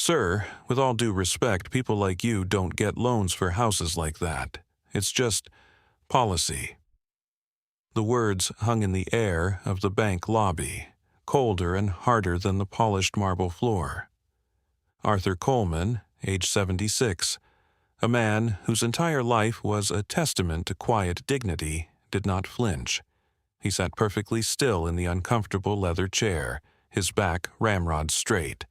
"Sir, with all due respect, people like you don't get loans for houses like that. It's just policy." The words hung in the air of the bank lobby, colder and harder than the polished marble floor. Arthur Coleman, age 76, a man whose entire life was a testament to quiet dignity, did not flinch. He sat perfectly still in the uncomfortable leather chair, his back ramrod straight,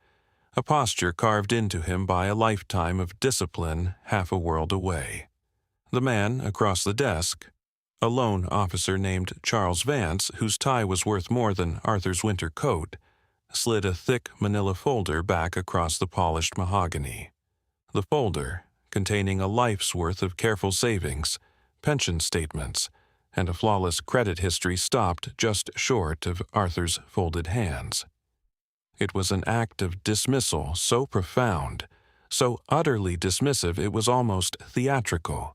a posture carved into him by a lifetime of discipline half a world away. The man across the desk, a loan officer named Charles Vance, whose tie was worth more than Arthur's winter coat, slid a thick manila folder back across the polished mahogany. The folder, containing a life's worth of careful savings, pension statements, and a flawless credit history, stopped just short of Arthur's folded hands. It was an act of dismissal so profound, so utterly dismissive it was almost theatrical.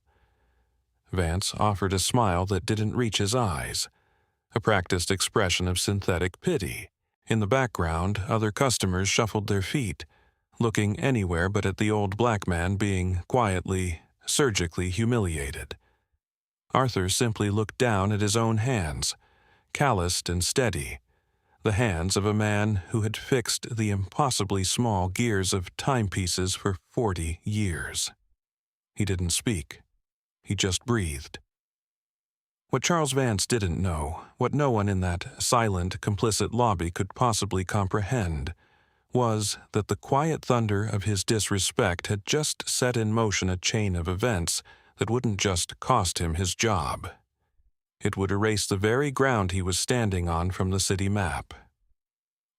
Vance offered a smile that didn't reach his eyes, a practiced expression of synthetic pity. In the background, other customers shuffled their feet, looking anywhere but at the old black man being quietly, surgically humiliated. Arthur simply looked down at his own hands, calloused and steady, the hands of a man who had fixed the impossibly small gears of timepieces for 40 years. He didn't speak. He just breathed. What Charles Vance didn't know, what no one in that silent, complicit lobby could possibly comprehend, was that the quiet thunder of his disrespect had just set in motion a chain of events that wouldn't just cost him his job. It would erase the very ground he was standing on from the city map.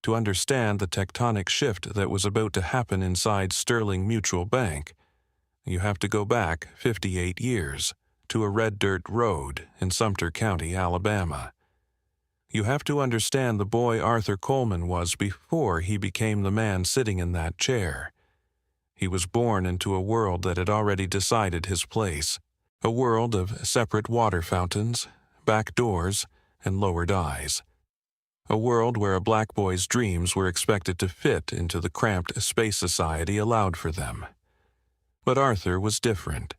To understand the tectonic shift that was about to happen inside Sterling Mutual Bank, you have to go back 58 years to a red dirt road in Sumter County, Alabama. You have to understand the boy Arthur Coleman was before he became the man sitting in that chair. He was born into a world that had already decided his place, a world of separate water fountains, back doors, and lowered eyes. A world where a black boy's dreams were expected to fit into the cramped space society allowed for them. But Arthur was different.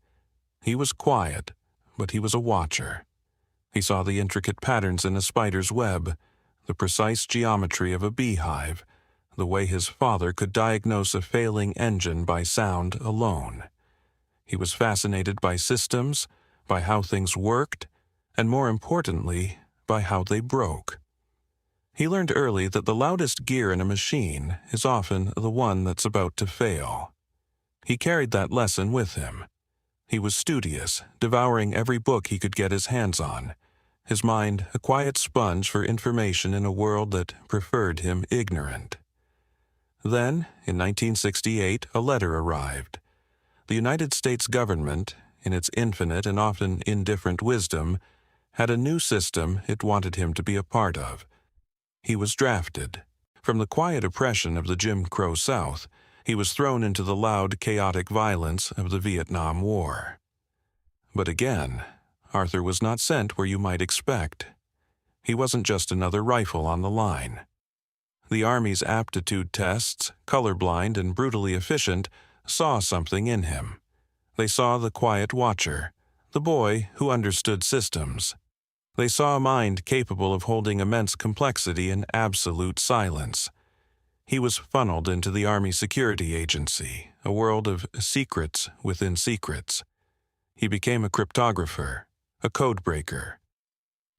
He was quiet, but he was a watcher. He saw the intricate patterns in a spider's web, the precise geometry of a beehive, the way his father could diagnose a failing engine by sound alone. He was fascinated by systems, by how things worked, and more importantly, by how they broke. He learned early that the loudest gear in a machine is often the one that's about to fail. He carried that lesson with him. He was studious, devouring every book he could get his hands on, his mind a quiet sponge for information in a world that preferred him ignorant. Then, in 1968, a letter arrived. The United States government, in its infinite and often indifferent wisdom, had a new system it wanted him to be a part of. He was drafted. From the quiet oppression of the Jim Crow South, he was thrown into the loud, chaotic violence of the Vietnam War. But again, Arthur was not sent where you might expect. He wasn't just another rifle on the line. The Army's aptitude tests, colorblind and brutally efficient, saw something in him. They saw the quiet watcher, the boy who understood systems. They saw a mind capable of holding immense complexity in absolute silence. He was funneled into the Army Security Agency, a world of secrets within secrets. He became a cryptographer, a codebreaker.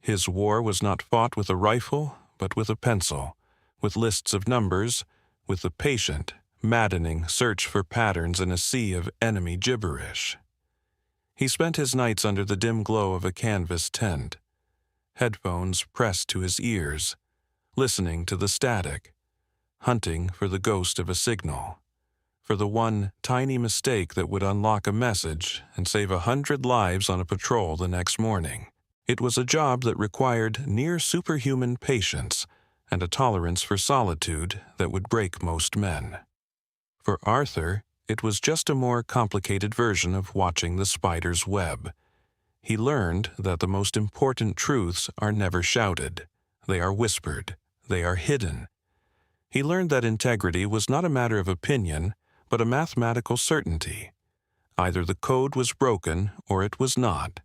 His war was not fought with a rifle, but with a pencil, with lists of numbers, with the patient, maddening search for patterns in a sea of enemy gibberish. He spent his nights under the dim glow of a canvas tent, headphones pressed to his ears, listening to the static, hunting for the ghost of a signal, for the one tiny mistake that would unlock a message and save 100 lives on a patrol the next morning. It was a job that required near superhuman patience and a tolerance for solitude that would break most men. For Arthur, it was just a more complicated version of watching the spider's web. He learned that the most important truths are never shouted. They are whispered. They are hidden. He learned that integrity was not a matter of opinion, but a mathematical certainty. Either the code was broken or it was not.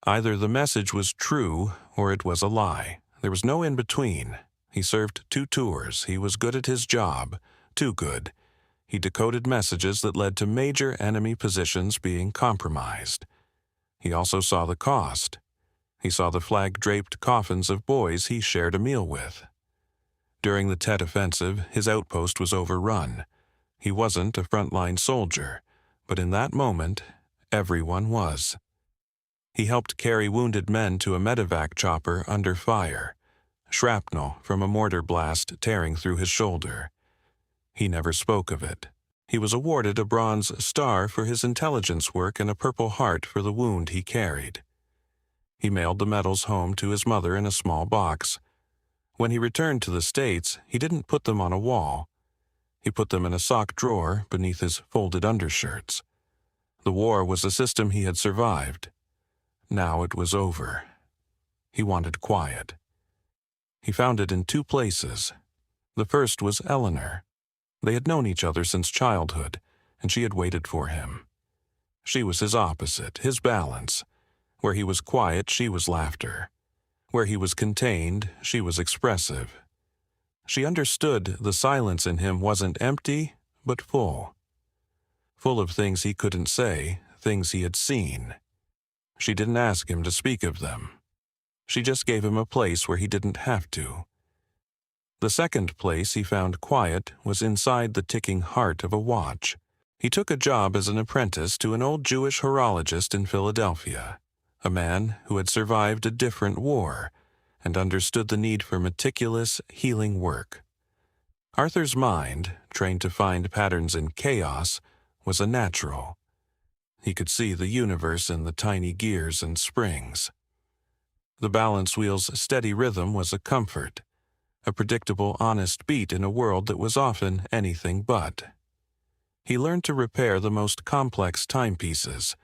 Either the message was true or it was a lie. There was no in-between. He served 2 tours. He was good at his job. Too good. He decoded messages that led to major enemy positions being compromised. He also saw the cost. He saw the flag-draped coffins of boys he shared a meal with. During the Tet Offensive, his outpost was overrun. He wasn't a frontline soldier, but in that moment, everyone was. He helped carry wounded men to a medevac chopper under fire, shrapnel from a mortar blast tearing through his shoulder. He never spoke of it. He was awarded a Bronze Star for his intelligence work and a Purple Heart for the wound he carried. He mailed the medals home to his mother in a small box. When he returned to the States, he didn't put them on a wall. He put them in a sock drawer beneath his folded undershirts. The war was a system he had survived. Now it was over. He wanted quiet. He found it in 2 places. The first was Eleanor. They had known each other since childhood, and she had waited for him. She was his opposite, his balance. Where he was quiet, she was laughter. Where he was contained, she was expressive. She understood the silence in him wasn't empty, but full. Full of things he couldn't say, things he had seen. She didn't ask him to speak of them. She just gave him a place where he didn't have to. The second place he found quiet was inside the ticking heart of a watch. He took a job as an apprentice to an old Jewish horologist in Philadelphia, a man who had survived a different war and understood the need for meticulous, healing work. Arthur's mind, trained to find patterns in chaos, was a natural. He could see the universe in the tiny gears and springs. The balance wheel's steady rhythm was a comfort, a predictable, honest beat in a world that was often anything but. He learned to repair the most complex timepieces,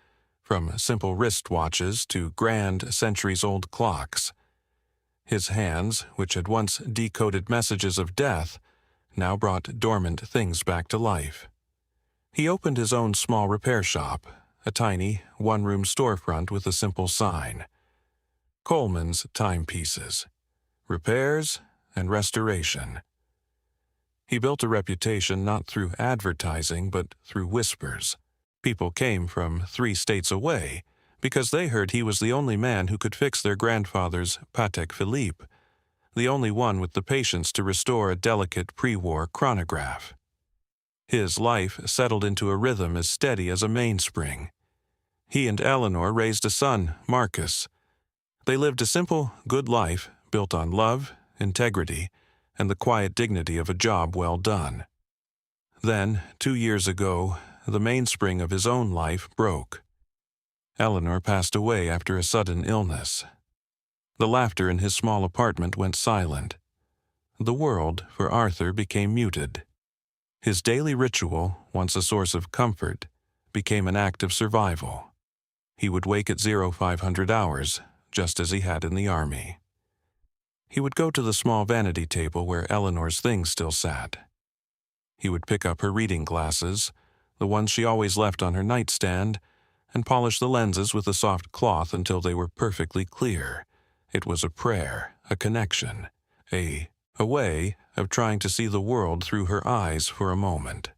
from simple wristwatches to grand, centuries-old clocks. His hands, which had once decoded messages of death, now brought dormant things back to life. He opened his own small repair shop, a tiny, one-room storefront with a simple sign: Coleman's Timepieces, Repairs and Restoration. He built a reputation not through advertising but through whispers. People came from 3 states away because they heard he was the only man who could fix their grandfather's Patek Philippe, the only one with the patience to restore a delicate pre-war chronograph. His life settled into a rhythm as steady as a mainspring. He and Eleanor raised a son, Marcus. They lived a simple, good life built on love, integrity, and the quiet dignity of a job well done. Then, 2 years ago, the mainspring of his own life broke. Eleanor passed away after a sudden illness. The laughter in his small apartment went silent. The world, for Arthur, became muted. His daily ritual, once a source of comfort, became an act of survival. He would wake at 0500 hours, just as he had in the army. He would go to the small vanity table where Eleanor's things still sat. He would pick up her reading glasses, the ones she always left on her nightstand, and polish the lenses with a soft cloth until they were perfectly clear. It was a prayer, a connection, a way of trying to see the world through her eyes for a moment.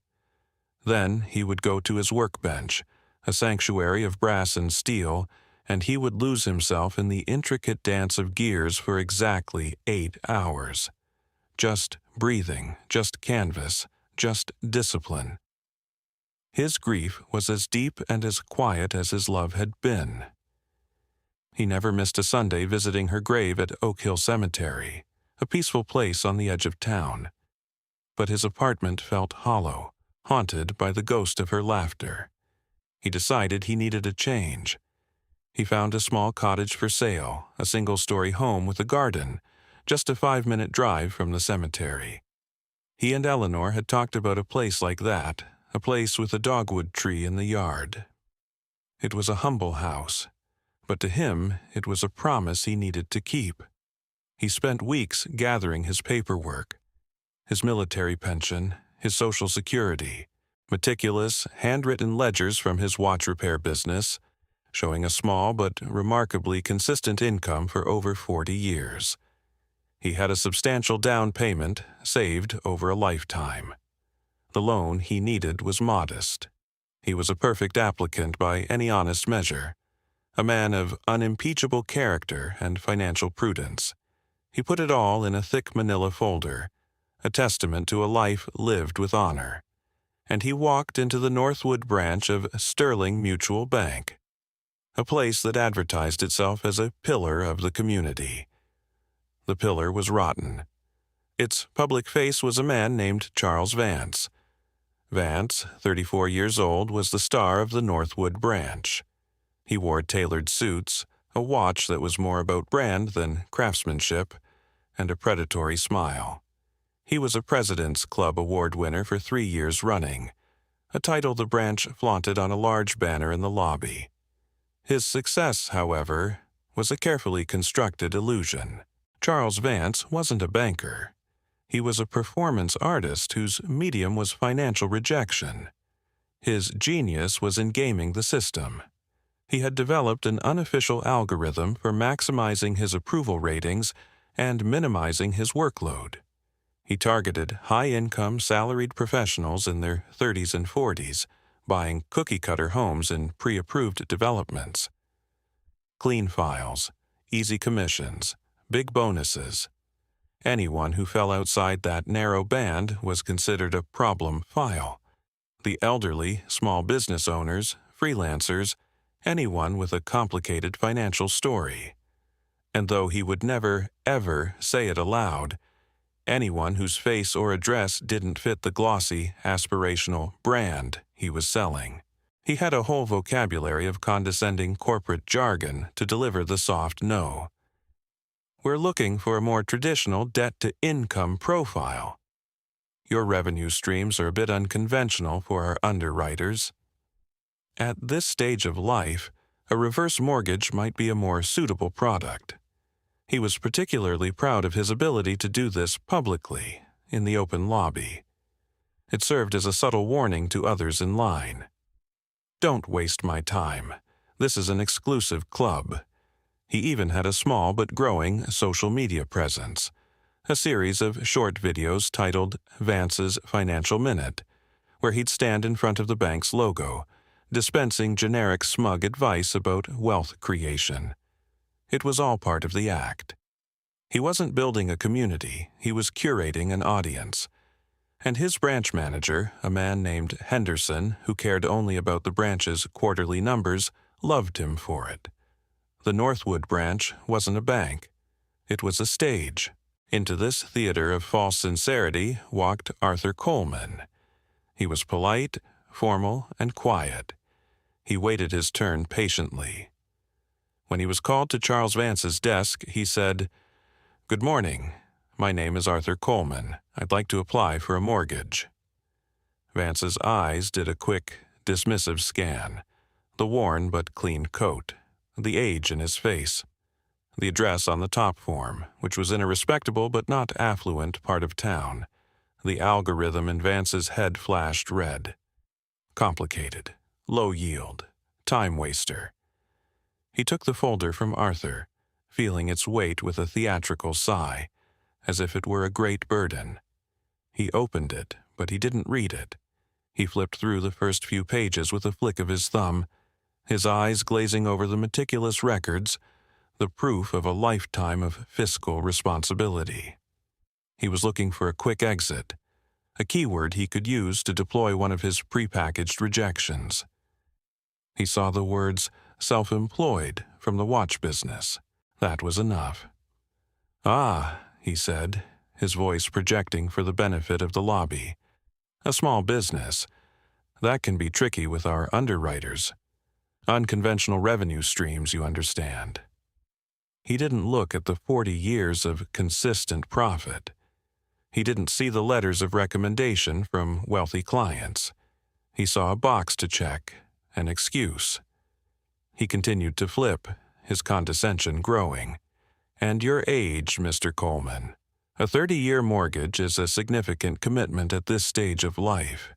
Then he would go to his workbench, a sanctuary of brass and steel, and he would lose himself in the intricate dance of gears for exactly 8 hours. Just breathing, just canvas, just discipline. His grief was as deep and as quiet as his love had been. He never missed a Sunday visiting her grave at Oak Hill Cemetery, a peaceful place on the edge of town. But his apartment felt hollow, haunted by the ghost of her laughter. He decided he needed a change. He found a small cottage for sale, a single-story home with a garden, just a 5-minute drive from the cemetery. He and Eleanor had talked about a place like that, a place with a dogwood tree in the yard. It was a humble house, but to him it was a promise he needed to keep. He spent weeks gathering his paperwork, his military pension, his Social Security, Meticulous, handwritten ledgers from his watch repair business, showing a small but remarkably consistent income for over 40 years. He had a substantial down payment saved over a lifetime. The loan he needed was modest. He was a perfect applicant by any honest measure, a man of unimpeachable character and financial prudence. He put it all in a thick manila folder, a testament to a life lived with honor, and he walked into the Northwood branch of Sterling Mutual Bank, a place that advertised itself as a pillar of the community. The pillar was rotten. Its public face was a man named Charles Vance. Vance, 34 years old, was the star of the Northwood branch. He wore tailored suits, a watch that was more about brand than craftsmanship, and a predatory smile. He was a President's Club Award winner for 3 years running, a title the branch flaunted on a large banner in the lobby. His success, however, was a carefully constructed illusion. Charles Vance wasn't a banker. He was a performance artist whose medium was financial rejection. His genius was in gaming the system. He had developed an unofficial algorithm for maximizing his approval ratings and minimizing his workload. He targeted high-income salaried professionals in their 30s and 40s, buying cookie-cutter homes in pre-approved developments. Clean files, easy commissions, big bonuses. Anyone who fell outside that narrow band was considered a problem file. The elderly, small business owners, freelancers, anyone with a complicated financial story. And though he would never, ever say it aloud, anyone whose face or address didn't fit the glossy, aspirational brand he was selling. He had a whole vocabulary of condescending corporate jargon to deliver the soft no. We're looking for a more traditional debt-to-income profile. Your revenue streams are a bit unconventional for our underwriters. At this stage of life, a reverse mortgage might be a more suitable product. He was particularly proud of his ability to do this publicly, in the open lobby. It served as a subtle warning to others in line. Don't waste my time. This is an exclusive club. He even had a small but growing social media presence, a series of short videos titled Vance's Financial Minute, where he'd stand in front of the bank's logo, dispensing generic smug advice about wealth creation. It was all part of the act. He wasn't building a community, he was curating an audience. And his branch manager, a man named Henderson, who cared only about the branch's quarterly numbers, loved him for it. The Northwood branch wasn't a bank. It was a stage. Into this theater of false sincerity walked Arthur Coleman. He was polite, formal, and quiet. He waited his turn patiently. When he was called to Charles Vance's desk, he said, "Good morning. My name is Arthur Coleman. I'd like to apply for a mortgage." Vance's eyes did a quick, dismissive scan. The worn but clean coat, the age in his face, the address on the top form, which was in a respectable but not affluent part of town. The algorithm in Vance's head flashed red. Complicated, low yield, time waster. He took the folder from Arthur, feeling its weight with a theatrical sigh, as if it were a great burden. He opened it, but he didn't read it. He flipped through the first few pages with a flick of his thumb, his eyes glazing over the meticulous records, the proof of a lifetime of fiscal responsibility. He was looking for a quick exit, a keyword he could use to deploy one of his prepackaged rejections. He saw the words self-employed from the watch business. That was enough. "Ah," he said, his voice projecting for the benefit of the lobby. "A small business. That can be tricky with our underwriters. Unconventional revenue streams, you understand." He didn't look at the 40 years of consistent profit. He didn't see the letters of recommendation from wealthy clients. He saw a box to check, an excuse. He continued to flip, his condescension growing. "And your age, Mr. Coleman. A 30-year mortgage is a significant commitment at this stage of life.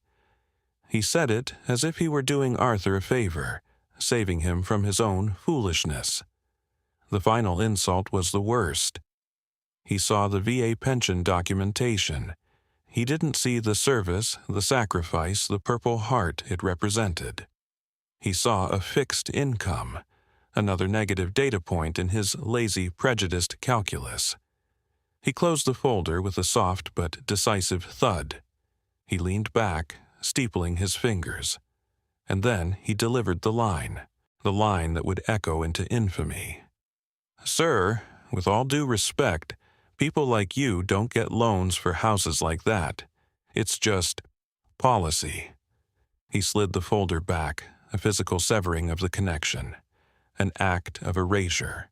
He said it as if he were doing Arthur a favor, saving him from his own foolishness. The final insult was the worst. He saw the VA pension documentation. He didn't see the service, the sacrifice, the Purple Heart it represented. He saw a fixed income, another negative data point in his lazy, prejudiced calculus. He closed the folder with a soft but decisive thud. He leaned back, steepling his fingers. And then he delivered the line that would echo into infamy. "Sir, with all due respect, people like you don't get loans for houses like that. It's just policy." He slid the folder back, a physical severing of the connection, an act of erasure.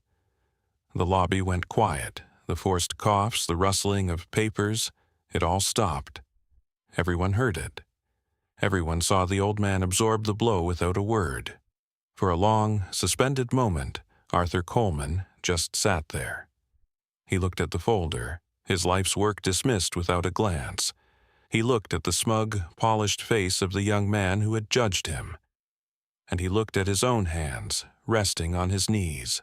The lobby went quiet, the forced coughs, the rustling of papers, it all stopped. Everyone heard it. Everyone saw the old man absorb the blow without a word. For a long, suspended moment, Arthur Coleman just sat there. He looked at the folder, his life's work dismissed without a glance. He looked at the smug, polished face of the young man who had judged him. And he looked at his own hands, resting on his knees.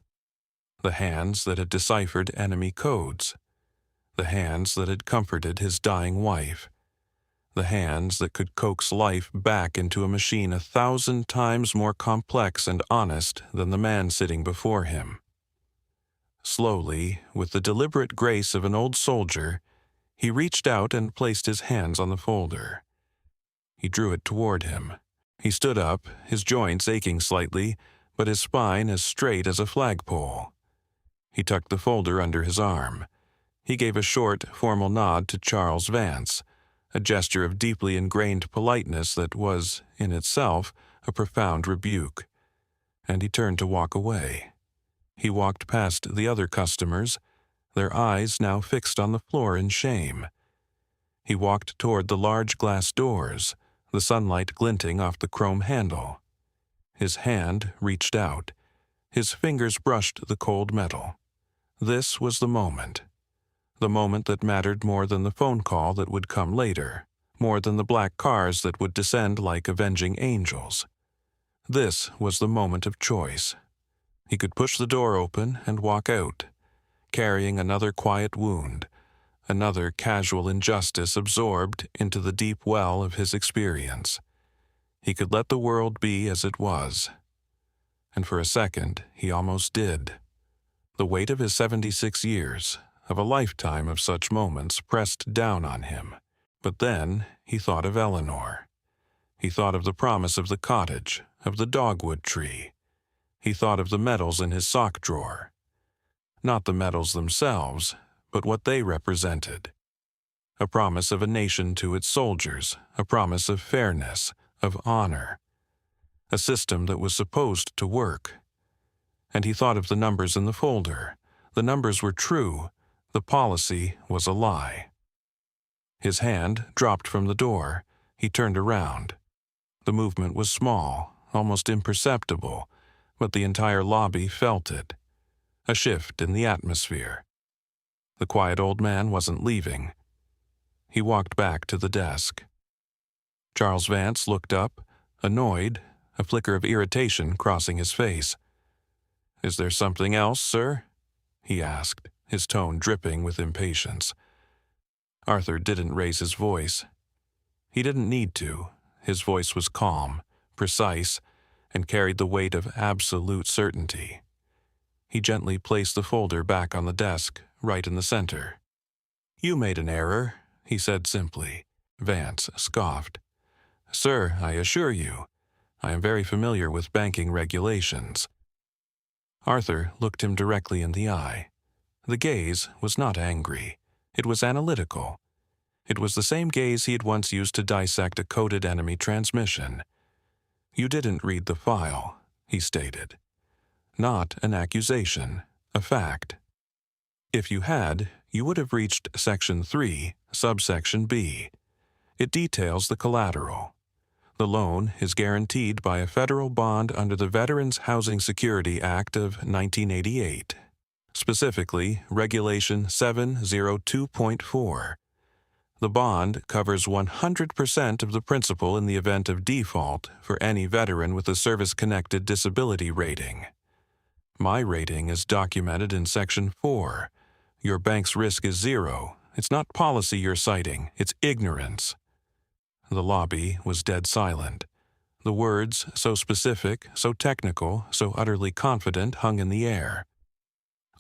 The hands that had deciphered enemy codes. The hands that had comforted his dying wife. The hands that could coax life back into a machine 1,000 times more complex and honest than the man sitting before him. Slowly, with the deliberate grace of an old soldier, he reached out and placed his hands on the folder. He drew it toward him. He stood up, his joints aching slightly, but his spine as straight as a flagpole. He tucked the folder under his arm. He gave a short, formal nod to Charles Vance, a gesture of deeply ingrained politeness that was, in itself, a profound rebuke. And he turned to walk away. He walked past the other customers, their eyes now fixed on the floor in shame. He walked toward the large glass doors, the sunlight glinting off the chrome handle. His hand reached out. His fingers brushed the cold metal. This was the moment that mattered more than the phone call that would come later, more than the black cars that would descend like avenging angels. This was the moment of choice. He could push the door open and walk out, carrying another quiet wound, another casual injustice absorbed into the deep well of his experience. He could let the world be as it was. And for a second, he almost did. The weight of his 76 years, of a lifetime of such moments, pressed down on him. But then he thought of Eleanor. He thought of the promise of the cottage, of the dogwood tree. He thought of the medals in his sock drawer. Not the medals themselves, but what they represented. A promise of a nation to its soldiers, a promise of fairness, of honor. A system that was supposed to work. And he thought of the numbers in the folder. The numbers were true. The policy was a lie. His hand dropped from the door. He turned around. The movement was small, almost imperceptible, but the entire lobby felt it. A shift in the atmosphere. The quiet old man wasn't leaving. He walked back to the desk. Charles Vance looked up, annoyed, a flicker of irritation crossing his face. "Is there something else, sir?" he asked, his tone dripping with impatience. Arthur didn't raise his voice. He didn't need to. His voice was calm, precise, and carried the weight of absolute certainty. He gently placed the folder back on the desk, right in the center. "You made an error," he said simply. Vance scoffed. "Sir, I assure you, I am very familiar with banking regulations." Arthur looked him directly in the eye. The gaze was not angry. It was analytical. It was the same gaze he had once used to dissect a coded enemy transmission. "You didn't read the file," he stated. Not an accusation, a fact. If you had, you would have reached Section 3, subsection B. It details the collateral. The loan is guaranteed by a federal bond under the Veterans Housing Security Act of 1988. Specifically, Regulation 702.4. The bond covers 100% of the principal in the event of default for any veteran with a service-connected disability rating. My rating is documented in Section 4. Your bank's risk is 0. It's not policy you're citing, it's ignorance. The lobby was dead silent. The words, so specific, so technical, so utterly confident, hung in the air.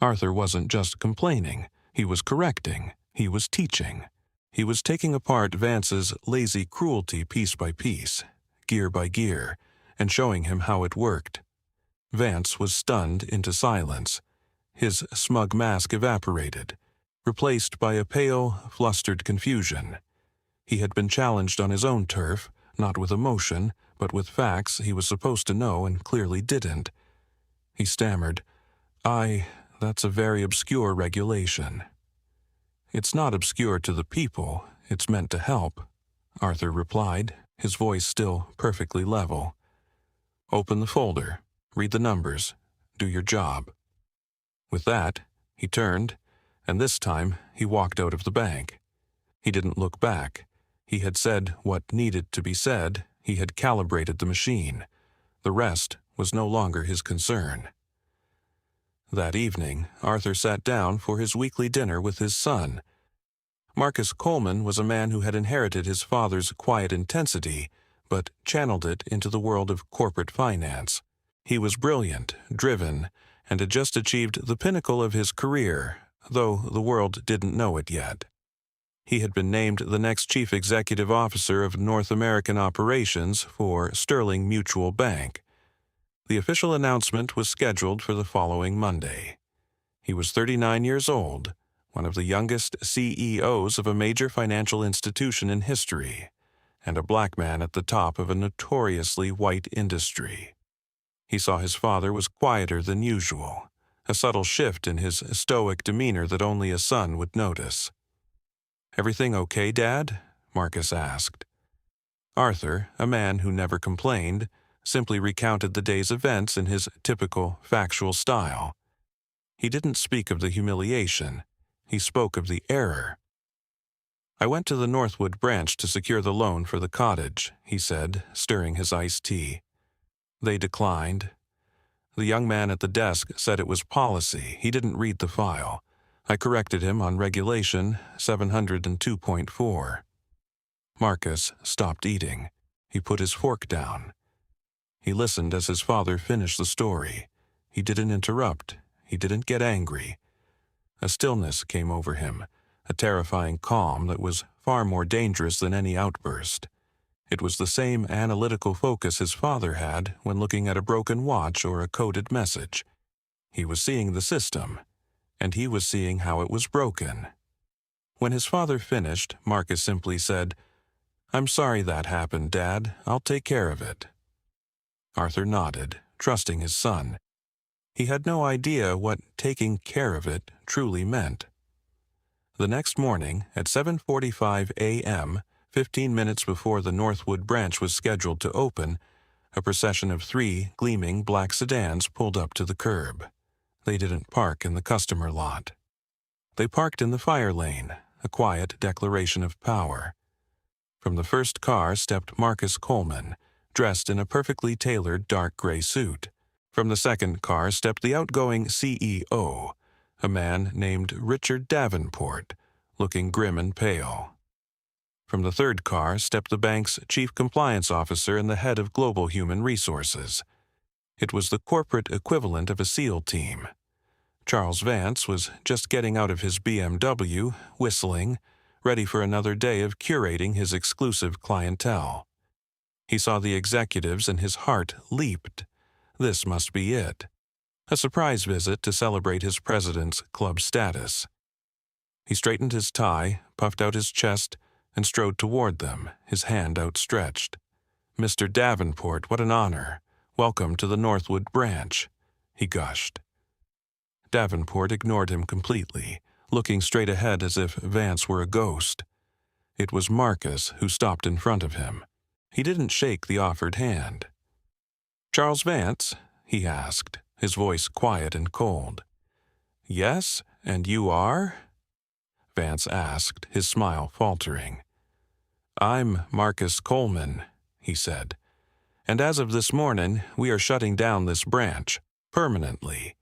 Arthur wasn't just complaining. He was correcting. He was teaching. He was taking apart Vance's lazy cruelty piece by piece, gear by gear, and showing him how it worked. Vance was stunned into silence. His smug mask evaporated, replaced by a pale, flustered confusion. He had been challenged on his own turf, not with emotion, but with facts he was supposed to know and clearly didn't. He stammered, That's a very obscure regulation." "It's not obscure to the people, it's meant to help," Arthur replied, his voice still perfectly level. "Open the folder, read the numbers, do your job." With that, he turned, and this time he walked out of the bank. He didn't look back. He had said what needed to be said. He had calibrated the machine. The rest was no longer his concern. That evening, Arthur sat down for his weekly dinner with his son. Marcus Coleman was a man who had inherited his father's quiet intensity, but channeled it into the world of corporate finance. He was brilliant, driven, and had just achieved the pinnacle of his career, though the world didn't know it yet. He had been named the next chief executive officer of North American operations for Sterling Mutual Bank. The official announcement was scheduled for the following Monday. He was 39 years old, one of the youngest CEOs of a major financial institution in history, and a black man at the top of a notoriously white industry. He saw his father was quieter than usual, a subtle shift in his stoic demeanor that only a son would notice. "Everything okay, Dad?" Marcus asked. Arthur, a man who never complained, simply recounted the day's events in his typical factual style. He didn't speak of the humiliation. He spoke of the error. "I went to the Northwood branch to secure the loan for the cottage," he said, stirring his iced tea. "They declined. The young man at the desk said it was policy. He didn't read the file. I corrected him on Regulation 702.4. Marcus stopped eating. He put his fork down. He listened as his father finished the story. He didn't interrupt. He didn't get angry. A stillness came over him, a terrifying calm that was far more dangerous than any outburst. It was the same analytical focus his father had when looking at a broken watch or a coded message. He was seeing the system, and he was seeing how it was broken. When his father finished, Marcus simply said, "I'm sorry that happened, Dad. I'll take care of it." Arthur nodded, trusting his son. He had no idea what taking care of it truly meant. The next morning, at 7:45 a.m., 15 minutes before the Northwood branch was scheduled to open, a procession of 3 gleaming black sedans pulled up to the curb. They didn't park in the customer lot. They parked in the fire lane, a quiet declaration of power. From the first car stepped Marcus Coleman, dressed in a perfectly tailored dark gray suit. From the second car stepped the outgoing CEO, a man named Richard Davenport, looking grim and pale. From the third car stepped the bank's chief compliance officer and the head of global human resources. It was the corporate equivalent of a SEAL team. Charles Vance was just getting out of his BMW, whistling, ready for another day of curating his exclusive clientele. He saw the executives and his heart leaped. This must be it. A surprise visit to celebrate his president's club status. He straightened his tie, puffed out his chest, and strode toward them, his hand outstretched. "Mr. Davenport, what an honor. Welcome to the Northwood branch," he gushed. Davenport ignored him completely, looking straight ahead as if Vance were a ghost. It was Marcus who stopped in front of him. He didn't shake the offered hand. "Charles Vance?" he asked, his voice quiet and cold. "Yes, and you are?" Vance asked, his smile faltering. "I'm Marcus Coleman," he said, "and as of this morning, we are shutting down this branch, permanently.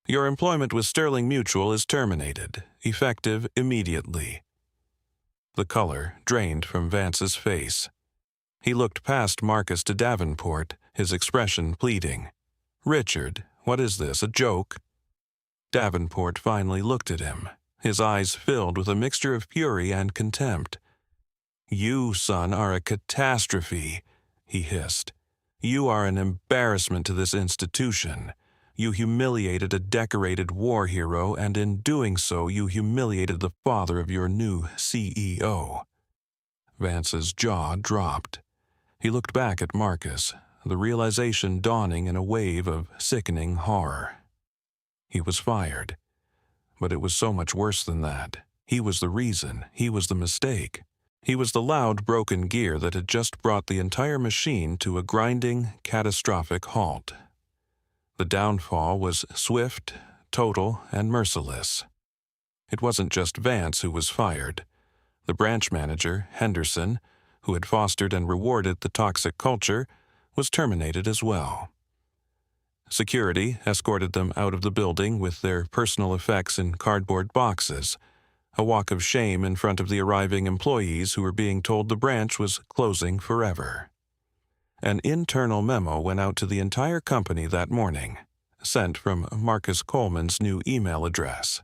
Your employment with Sterling Mutual is terminated, effective immediately." The color drained from Vance's face. He looked past Marcus to Davenport, his expression pleading. "Richard, what is this, a joke?" Davenport finally looked at him, his eyes filled with a mixture of fury and contempt. "You, son, are a catastrophe," he hissed. "You are an embarrassment to this institution. You humiliated a decorated war hero, and in doing so, you humiliated the father of your new CEO." Vance's jaw dropped. He looked back at Marcus, the realization dawning in a wave of sickening horror. He was fired. But it was so much worse than that. He was the reason. He was the mistake. He was the loud, broken gear that had just brought the entire machine to a grinding, catastrophic halt. The downfall was swift, total, and merciless. It wasn't just Vance who was fired. The branch manager, Henderson, who had fostered and rewarded the toxic culture, was terminated as well. Security escorted them out of the building with their personal effects in cardboard boxes, a walk of shame in front of the arriving employees who were being told the branch was closing forever. An internal memo went out to the entire company that morning, sent from Marcus Coleman's new email address.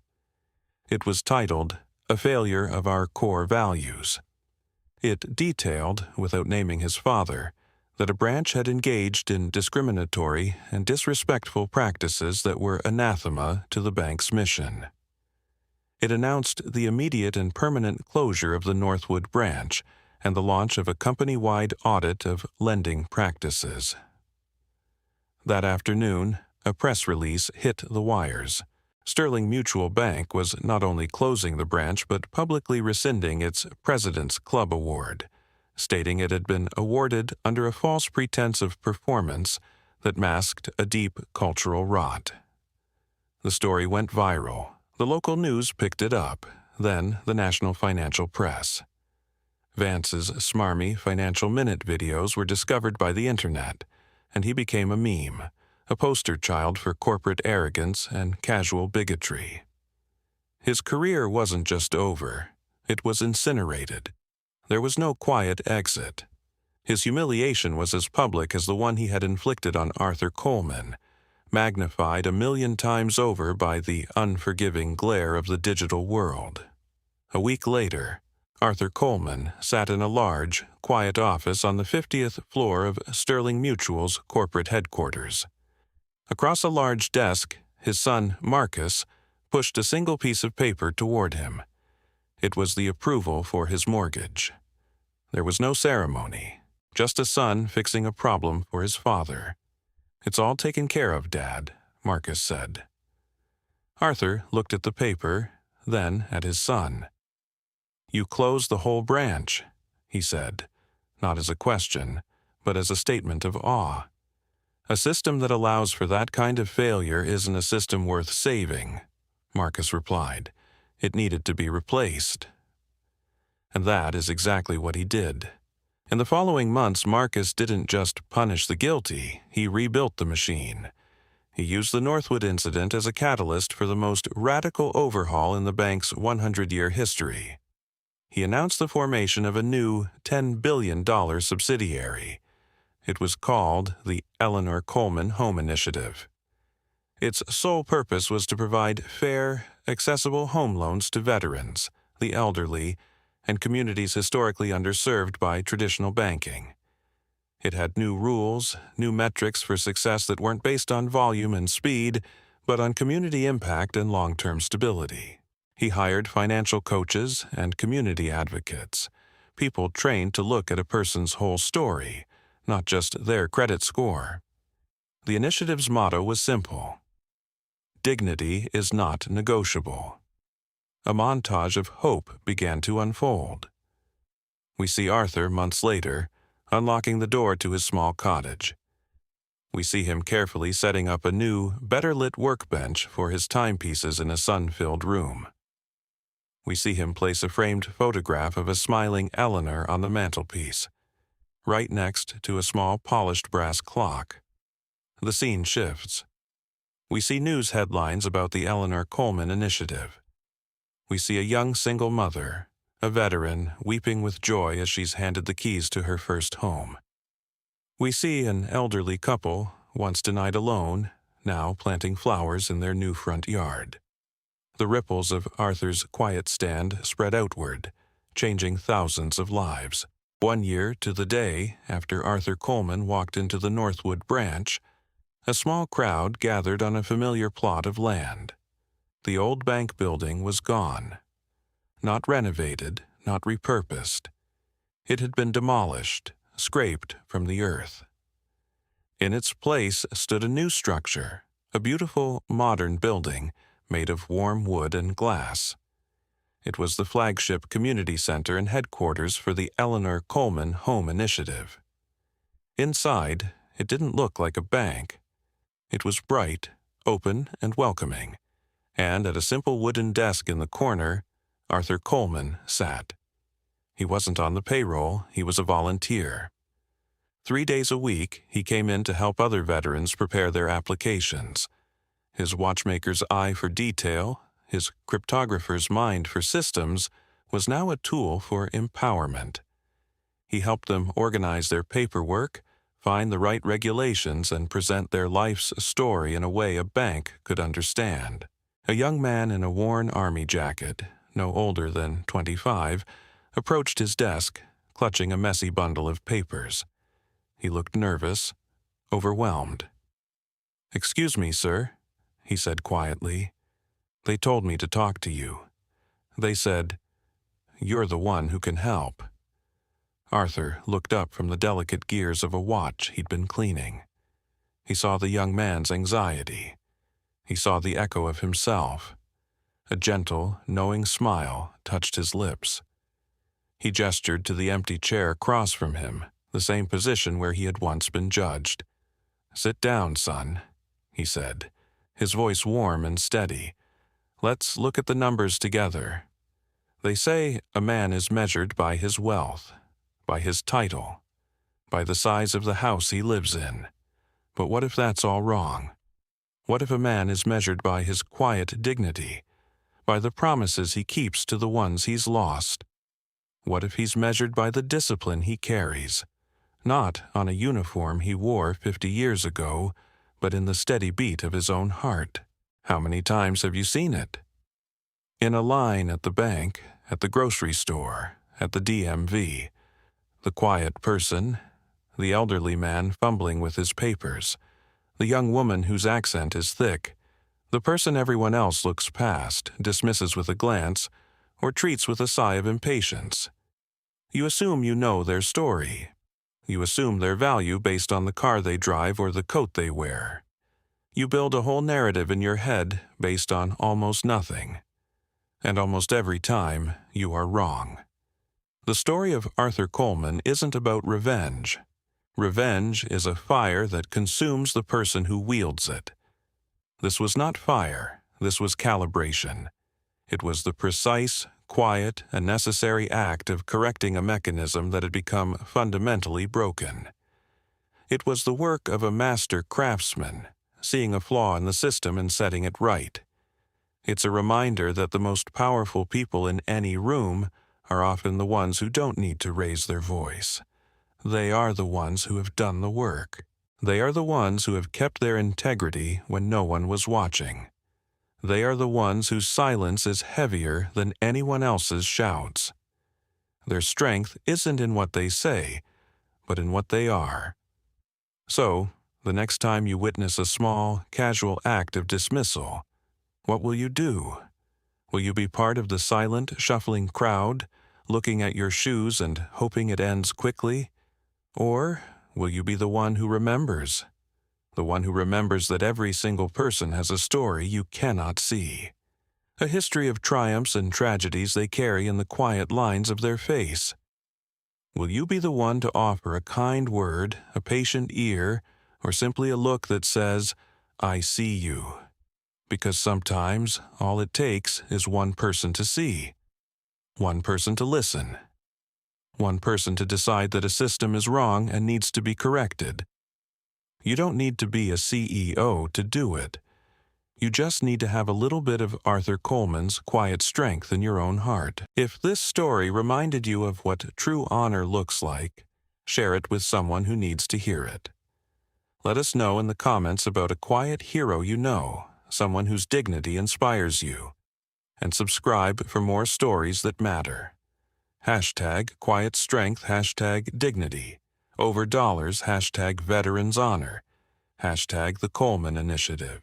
It was titled, "A Failure of Our Core Values." It detailed, without naming his father, that a branch had engaged in discriminatory and disrespectful practices that were anathema to the bank's mission. It announced the immediate and permanent closure of the Northwood branch and the launch of a company-wide audit of lending practices. That afternoon, a press release hit the wires. Sterling Mutual Bank was not only closing the branch but publicly rescinding its President's Club Award, stating it had been awarded under a false pretense of performance that masked a deep cultural rot. The story went viral. The local news picked it up, then the national financial press. Vance's smarmy Financial Minute videos were discovered by the internet, and he became a meme, a poster child for corporate arrogance and casual bigotry. His career wasn't just over, it was incinerated. There was no quiet exit. His humiliation was as public as the one he had inflicted on Arthur Coleman, magnified 1,000,000 times over by the unforgiving glare of the digital world. A week later, Arthur Coleman sat in a large, quiet office on the 50th floor of Sterling Mutual's corporate headquarters. Across a large desk, his son, Marcus, pushed a single piece of paper toward him. It was the approval for his mortgage. There was no ceremony, just a son fixing a problem for his father. "It's all taken care of, Dad," Marcus said. Arthur looked at the paper, then at his son. "You closed the whole branch," he said, not as a question, but as a statement of awe. "A system that allows for that kind of failure isn't a system worth saving," Marcus replied. "It needed to be replaced." And that is exactly what he did. In the following months, Marcus didn't just punish the guilty, he rebuilt the machine. He used the Northwood incident as a catalyst for the most radical overhaul in the bank's 100-year history. He announced the formation of a new $10 billion subsidiary. It was called the Eleanor Coleman Home Initiative. Its sole purpose was to provide fair, accessible home loans to veterans, the elderly, and communities historically underserved by traditional banking. It had new rules, new metrics for success that weren't based on volume and speed, but on community impact and long-term stability. He hired financial coaches and community advocates, people trained to look at a person's whole story, not just their credit score. The initiative's motto was simple: dignity is not negotiable. A montage of hope began to unfold. We see Arthur months later, unlocking the door to his small cottage. We see him carefully setting up a new, better-lit workbench for his timepieces in a sun-filled room. We see him place a framed photograph of a smiling Eleanor on the mantelpiece, right next to a small polished brass clock. The scene shifts. We see news headlines about the Eleanor Coleman initiative. We see a young single mother, a veteran, weeping with joy as she's handed the keys to her first home. We see an elderly couple, once denied a loan, now planting flowers in their new front yard. The ripples of Arthur's quiet stand spread outward, changing thousands of lives. 1 year to the day after Arthur Coleman walked into the Northwood branch, a small crowd gathered on a familiar plot of land. The old bank building was gone. Not renovated, not repurposed. It had been demolished, scraped from the earth. In its place stood a new structure, a beautiful modern building made of warm wood and glass. It was the flagship community center and headquarters for the Eleanor Coleman Home Initiative. Inside, it didn't look like a bank. It was bright, open, and welcoming, and at a simple wooden desk in the corner, Arthur Coleman sat. He wasn't on the payroll, he was a volunteer. 3 days a week, he came in to help other veterans prepare their applications. His watchmaker's eye for detail, his cryptographer's mind for systems, was now a tool for empowerment. He helped them organize their paperwork, find the right regulations, and present their life's story in a way a bank could understand. A young man in a worn army jacket, no older than 25, approached his desk, clutching a messy bundle of papers. He looked nervous, overwhelmed. "Excuse me, sir," he said quietly. "They told me to talk to you. They said, 'You're the one who can help.'" Arthur looked up from the delicate gears of a watch he'd been cleaning. He saw the young man's anxiety. He saw the echo of himself. A gentle, knowing smile touched his lips. He gestured to the empty chair across from him, the same position where he had once been judged. "Sit down, son," he said, his voice warm and steady. "Let's look at the numbers together. They say a man is measured by his wealth, by his title, by the size of the house he lives in. But what if that's all wrong? What if a man is measured by his quiet dignity, by the promises he keeps to the ones he's lost? What if he's measured by the discipline he carries, not on a uniform he wore 50 years ago, but in the steady beat of his own heart? How many times have you seen it? In a line at the bank, at the grocery store, at the DMV. The quiet person, the elderly man fumbling with his papers, the young woman whose accent is thick, the person everyone else looks past, dismisses with a glance, or treats with a sigh of impatience. You assume you know their story. You assume their value based on the car they drive or the coat they wear. You build a whole narrative in your head based on almost nothing. And almost every time, you are wrong. The story of Arthur Coleman isn't about revenge. Revenge is a fire that consumes the person who wields it. This was not fire, this was calibration. It was the precise, quiet, and necessary act of correcting a mechanism that had become fundamentally broken. It was the work of a master craftsman, seeing a flaw in the system and setting it right. It's a reminder that the most powerful people in any room are often the ones who don't need to raise their voice. They are the ones who have done the work. They are the ones who have kept their integrity when no one was watching. They are the ones whose silence is heavier than anyone else's shouts. Their strength isn't in what they say, but in what they are. So, the next time you witness a small, casual act of dismissal, what will you do? Will you be part of the silent, shuffling crowd, looking at your shoes and hoping it ends quickly? Or will you be the one who remembers? The one who remembers that every single person has a story you cannot see, a history of triumphs and tragedies they carry in the quiet lines of their face. Will you be the one to offer a kind word, a patient ear, or simply a look that says, "I see you"? Because sometimes all it takes is one person to see. one person to listen, one person to decide that a system is wrong and needs to be corrected. You don't need to be a CEO to do it. You just need to have a little bit of Arthur Coleman's quiet strength in your own heart. If this story reminded you of what true honor looks like, share it with someone who needs to hear it. Let us know in the comments about a quiet hero you know, someone whose dignity inspires you. And subscribe for more stories that matter. #Quiet Strength, #Dignity. Over dollars, #Veterans Honor. #The Coleman Initiative.